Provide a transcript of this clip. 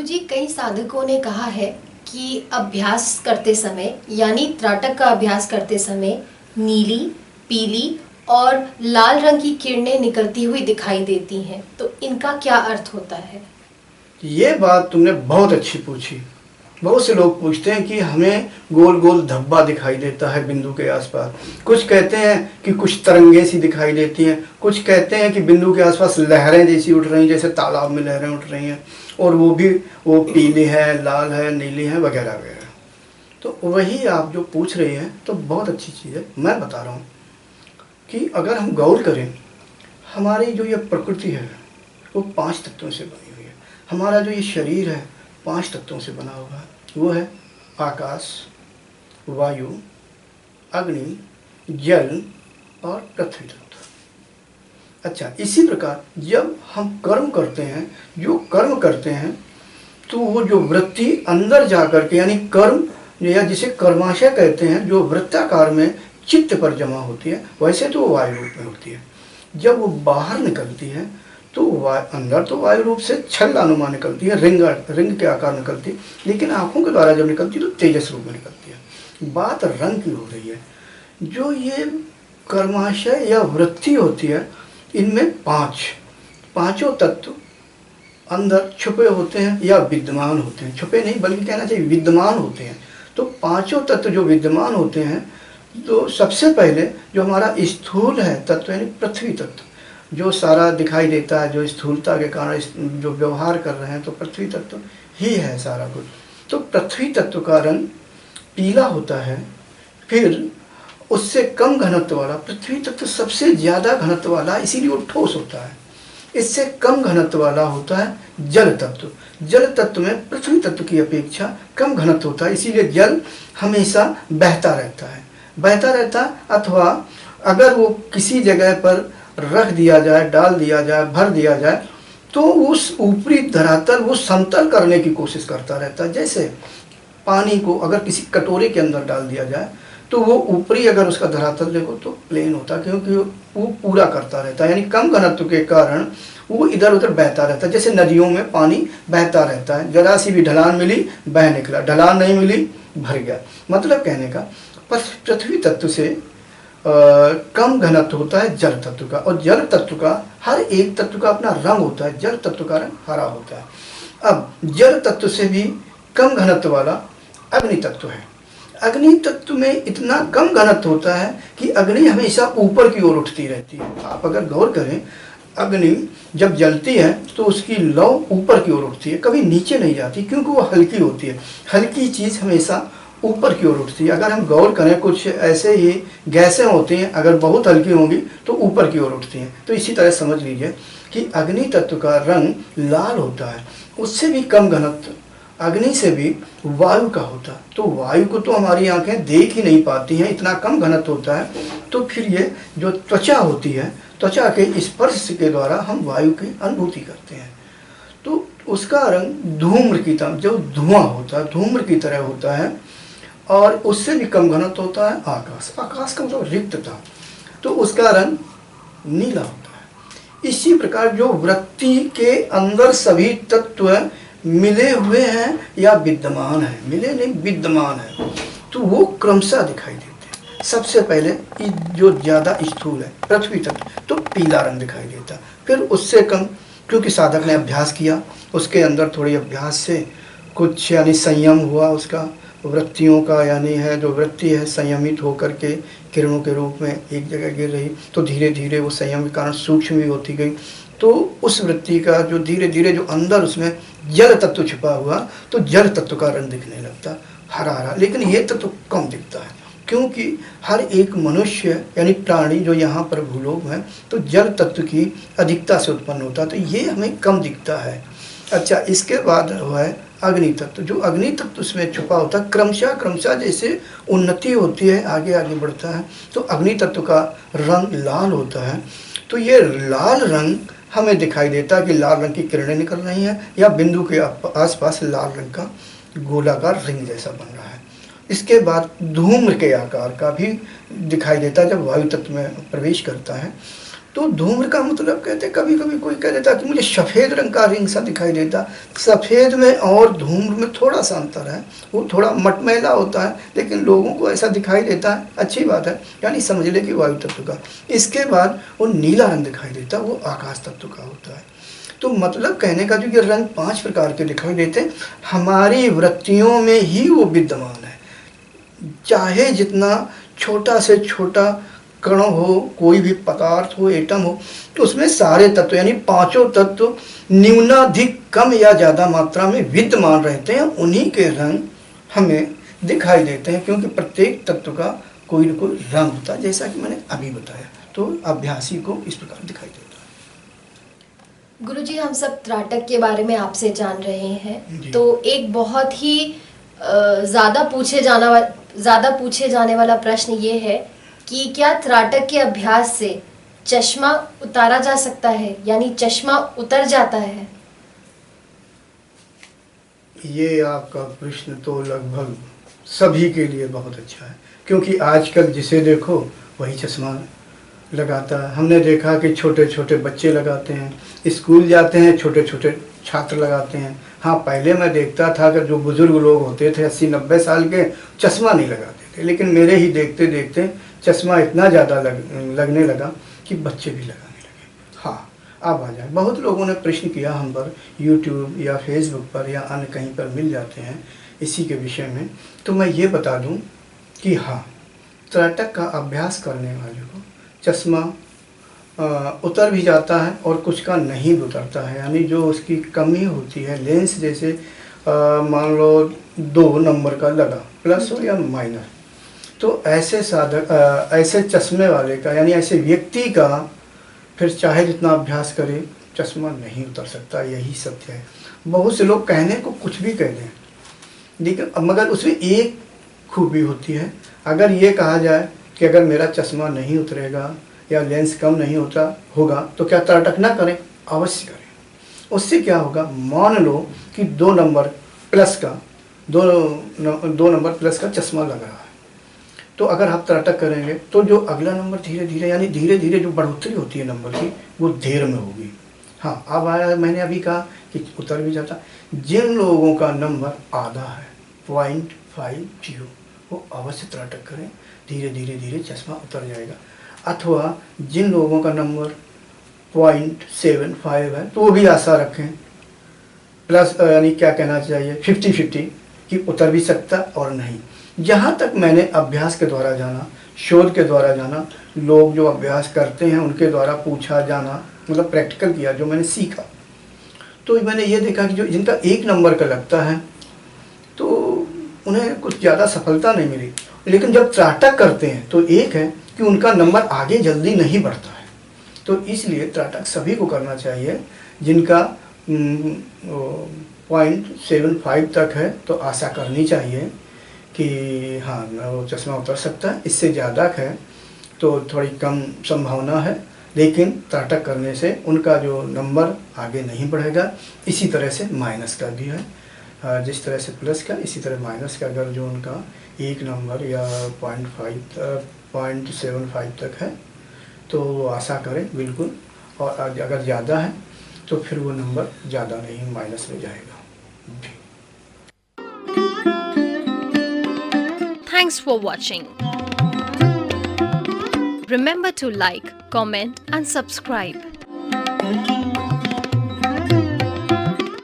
गुरुजी, कई साधकों ने कहा है कि अभ्यास करते समय यानी त्राटक का अभ्यास करते समय नीली, पीली और लाल रंग की किरणें निकलती हुई दिखाई देती हैं, तो इनका क्या अर्थ होता है? ये बात तुमने बहुत अच्छी पूछी। बहुत से लोग पूछते हैं कि हमें गोल गोल धब्बा दिखाई देता है बिंदु के आसपास। कुछ कहते हैं कि कुछ तरंगे सी दिखाई देती हैं, कुछ कहते हैं कि बिंदु के आसपास लहरें जैसी उठ रही हैं, जैसे तालाब में लहरें उठ रही हैं, और वो पीली है, लाल है, नीली है, वगैरह वगैरह। तो वही आप जो पूछ रही हैं तो बहुत अच्छी चीज़ है। मैं बता रहा हूँ कि अगर हम गौर करें, हमारी जो ये प्रकृति है वो 5 तत्वों से बनी हुई है। हमारा जो ये शरीर है 5 तत्वों से बना हुआ है। वो है आकाश, वायु, अग्नि, जल और पृथ्वी तत्व। अच्छा, इसी प्रकार जब हम कर्म करते हैं, जो कर्म करते हैं, तो वो जो वृत्ति अंदर जा कर के, यानी कर्म या जिसे कर्माशय कहते हैं, जो वृत्ताकार में चित्त पर जमा होती है, वैसे तो वो वायु रूप में होती है। जब वो बाहर निकलती है तो अंदर तो वायु रूप से छल्लानुमा निकलती है, रिंग के आकार निकलती है, लेकिन आंखों के द्वारा जब निकलती है तो तेजस रूप में निकलती है। बात रंग की हो रही है। जो ये कर्माशय या वृत्ति होती है, इनमें पांचों तत्व अंदर छुपे होते हैं या विद्यमान होते हैं। छुपे नहीं बल्कि कहना चाहिए विद्यमान होते हैं। तो पांचों तत्व जो विद्यमान होते हैं, तो सबसे पहले जो हमारा स्थूल है तत्व यानी पृथ्वी तत्व, जो सारा दिखाई देता है, जो स्थूलता के कारण जो व्यवहार कर रहे हैं, तो पृथ्वी तत्व ही है सारा कुछ। तो पृथ्वी तत्व का रंग पीला होता है। फिर उससे कम घनत्व वाला, पृथ्वी तत्व सबसे ज़्यादा घनत्व वाला, इसीलिए वो ठोस होता है। इससे कम घनत्व वाला होता है जल तत्व। जल तत्व में पृथ्वी तत्व की अपेक्षा कम घनत्व होता है, इसीलिए जल हमेशा बहता रहता है। अथवा अगर वो किसी जगह पर रख दिया जाए, डाल दिया जाए, भर दिया जाए, तो उस ऊपरी धरातल वो समतल करने की कोशिश करता रहता है। जैसे पानी को अगर किसी कटोरे के अंदर डाल दिया जाए तो वो ऊपरी अगर उसका धरातल देखो तो प्लेन होता है, क्योंकि वो पूरा करता रहता है। यानी कम घनत्व के कारण वो इधर उधर बहता रहता है। जैसे नदियों में पानी बहता रहता है, जरा सी भी ढलान मिली बह निकला, ढलान नहीं मिली भर गया। मतलब कहने का पृथ्वी तत्व से कम घनत्व होता है जल तत्व का, और जल तत्व का हर एक तत्व का अपना रंग होता है। जल तत्व का रंग हरा होता है। अब जल तत्व से भी कम घनत्व वाला अग्नि तत्व है। अग्नि तत्व में इतना कम घनत्व होता है कि अग्नि हमेशा ऊपर की ओर उठती रहती है। आप अगर गौर करें, अग्नि जब जलती है तो उसकी लौ ऊपर की ओर उठती है, कभी नीचे नहीं जाती, क्योंकि वो हल्की होती है। हल्की चीज़ हमेशा ऊपर की ओर उठती है। अगर हम गौर करें, कुछ ऐसे ही गैसें होती हैं, अगर बहुत हल्की होंगी तो ऊपर की ओर उठती हैं। तो इसी तरह समझ लीजिए कि अग्नि तत्व का रंग लाल होता है। उससे भी कम घनत्व अग्नि से भी वायु का होता है। तो वायु को तो हमारी आंखें देख ही नहीं पाती हैं, इतना कम घनत्व होता है। तो फिर ये जो त्वचा होती है, त्वचा के स्पर्श के द्वारा हम वायु की अनुभूति करते हैं। तो उसका रंग धूम्र की तरह, जो धुआं होता है धूम्र की तरह होता है। और उससे भी कम घनत्व होता है आकाश। आकाश का मतलब रिक्तता, तो उसका रंग नीला होता है। इसी प्रकार जो वृत्ति के अंदर सभी तत्व मिले हुए हैं या विद्यमान है, मिले नहीं विद्यमान है, तो वो क्रमशः दिखाई देते हैं। सबसे पहले जो ज़्यादा स्थूल है पृथ्वी तत्व, तो पीला रंग दिखाई देता। फिर उससे कम, क्योंकि साधक ने अभ्यास किया, उसके अंदर थोड़ी अभ्यास से कुछ यानी संयम हुआ उसका, वृत्तियों का यानी है जो वृत्ति है संयमित होकर के किरणों के रूप में एक जगह गिर रही, तो धीरे धीरे वो संयम के कारण सूक्ष्म भी होती गई। तो उस वृत्ति का जो धीरे धीरे जो अंदर उसमें जल तत्व छिपा हुआ, तो जल तत्व का रंग दिखने लगता हरा हरा। लेकिन ये तत्व कम दिखता है, क्योंकि हर एक मनुष्य यानी प्राणी जो यहाँ पर भूलोक है, तो जल तत्व की अधिकता से उत्पन्न होता है, तो ये हमें कम दिखता है। अच्छा, इसके बाद हुआ है अग्नि तत्व। जो अग्नि तत्व उसमें छुपा होता है, क्रमशः जैसे उन्नति होती है, आगे आगे बढ़ता है, तो अग्नि तत्व का रंग लाल होता है। तो ये लाल रंग हमें दिखाई देता है कि लाल रंग की किरणें निकल रही हैं, या बिंदु के आसपास लाल रंग का गोलाकार रिंग जैसा बन रहा है। इसके बाद धूम्र के आकार का भी दिखाई देता है जब वायु तत्व में प्रवेश करता है। तो धूम्र का मतलब कहते हैं, कभी कभी कोई कह देता कि मुझे सफ़ेद रंग का रिंग सा दिखाई देता। सफ़ेद में और धूम्र में थोड़ा सा अंतर है, वो थोड़ा मटमैला होता है, लेकिन लोगों को ऐसा दिखाई देता है, अच्छी बात है, यानी समझ ले कि वायु तत्व का। इसके बाद वो नीला रंग दिखाई देता, वो आकाश तत्व का होता है। तो मतलब कहने का जो ये रंग 5 प्रकार के दिखाई देते, हमारी वृत्तियों में ही वो विद्यमान है। चाहे जितना छोटा से छोटा कण हो, कोई भी पदार्थ हो, एटम हो, तो उसमें सारे तत्व यानी 5 तत्व न्यूनाधिक कम या ज़्यादा मात्रा में विद्यमान रहते हैं। उन्हीं के रंग हमें दिखाई देते हैं, क्योंकि प्रत्येक तत्व का कोई न कोई रंग होता है, जैसा कि मैंने अभी बताया। तो अभ्यासी को इस प्रकार दिखाई देता है। गुरुजी, हम सब त्राटक के बारे में आपसे जान रहे हैं, जी। तो एक बहुत ही ज़्यादा पूछे जाने वाला प्रश्न ये है कि क्या त्राटक के अभ्यास से चश्मा उतारा जा सकता है, यानी चश्मा उतर जाता है? ये आपका प्रश्न तो लगभग सभी के लिए बहुत अच्छा है, क्योंकि आजकल जिसे देखो वही चश्मा लगाता है। हमने देखा कि छोटे छोटे बच्चे लगाते हैं, स्कूल जाते हैं छोटे छोटे छात्र लगाते हैं। हाँ, पहले मैं देखता था कि जो बुज़ुर्ग लोग होते थे 80-90 साल के, चश्मा नहीं लगाते थे, लेकिन मेरे ही देखते देखते चश्मा इतना ज़्यादा लगने लगा कि बच्चे भी लगाने लगे। हाँ, अब आ जाए। बहुत लोगों ने प्रश्न किया हम पर, यूट्यूब या फेसबुक पर या अन्य कहीं पर मिल जाते हैं इसी के विषय में। तो मैं ये बता दूं कि हाँ, त्राटक का अभ्यास करने वाले को चश्मा उतर भी जाता है और कुछ का नहीं भी उतरता है, यानी जो उसकी कमी होती है लेंस, जैसे मान लो 2 नंबर का लगा, प्लस हो या माइनस, तो ऐसे साधक ऐसे चश्मे वाले का यानी ऐसे व्यक्ति का फिर चाहे जितना अभ्यास करे चश्मा नहीं उतर सकता। यही सत्य है। बहुत से लोग कहने को कुछ भी कह दें, लेकिन मगर उसमें एक खूबी होती है। अगर ये कहा जाए कि अगर मेरा चश्मा नहीं उतरेगा या लेंस कम नहीं होता होगा तो क्या त्राटक ना करें? अवश्य करें। उससे क्या होगा, मान लो कि 2 नंबर प्लस का 2 नंबर प्लस का चश्मा लग रहा है, तो अगर आप त्राटक करेंगे तो जो अगला नंबर धीरे धीरे यानी धीरे धीरे जो बढ़ोतरी होती है नंबर की, वो देर में होगी। हाँ, अब आया, मैंने अभी कहा कि उतर भी जाता। जिन लोगों का नंबर आधा है, 0.50, वो अवश्य त्राटक करें, धीरे धीरे धीरे चश्मा उतर जाएगा। अथवा जिन लोगों का नंबर 0.75 है, तो वो भी आशा रखें, प्लस यानी क्या कहना चाहिए 50-50 कि उतर भी सकता और नहीं। जहाँ तक मैंने अभ्यास के द्वारा जाना, शोध के द्वारा जाना, लोग जो अभ्यास करते हैं उनके द्वारा पूछा जाना, मतलब प्रैक्टिकल किया, जो मैंने सीखा, तो मैंने ये देखा कि जो जिनका 1 नंबर का लगता है तो उन्हें कुछ ज़्यादा सफलता नहीं मिली। लेकिन जब त्राटक करते हैं तो एक है कि उनका नंबर आगे जल्दी नहीं बढ़ता है। तो इसलिए त्राटक सभी को करना चाहिए। जिनका 0.75 तक है तो आशा करनी चाहिए कि हाँ, वो चश्मा उतर सकता है। इससे ज़्यादा है तो थोड़ी कम संभावना है, लेकिन त्राटक करने से उनका जो नंबर आगे नहीं बढ़ेगा। इसी तरह से माइनस का भी है, जिस तरह से प्लस का इसी तरह माइनस का। अगर जो उनका 1 नंबर या 0.75 तक है तो आशा करें बिल्कुल, और अगर ज़्यादा है तो फिर वो नंबर ज़्यादा नहीं, माइनस में जाएगा। Thanks for watching. Remember to like, comment and subscribe.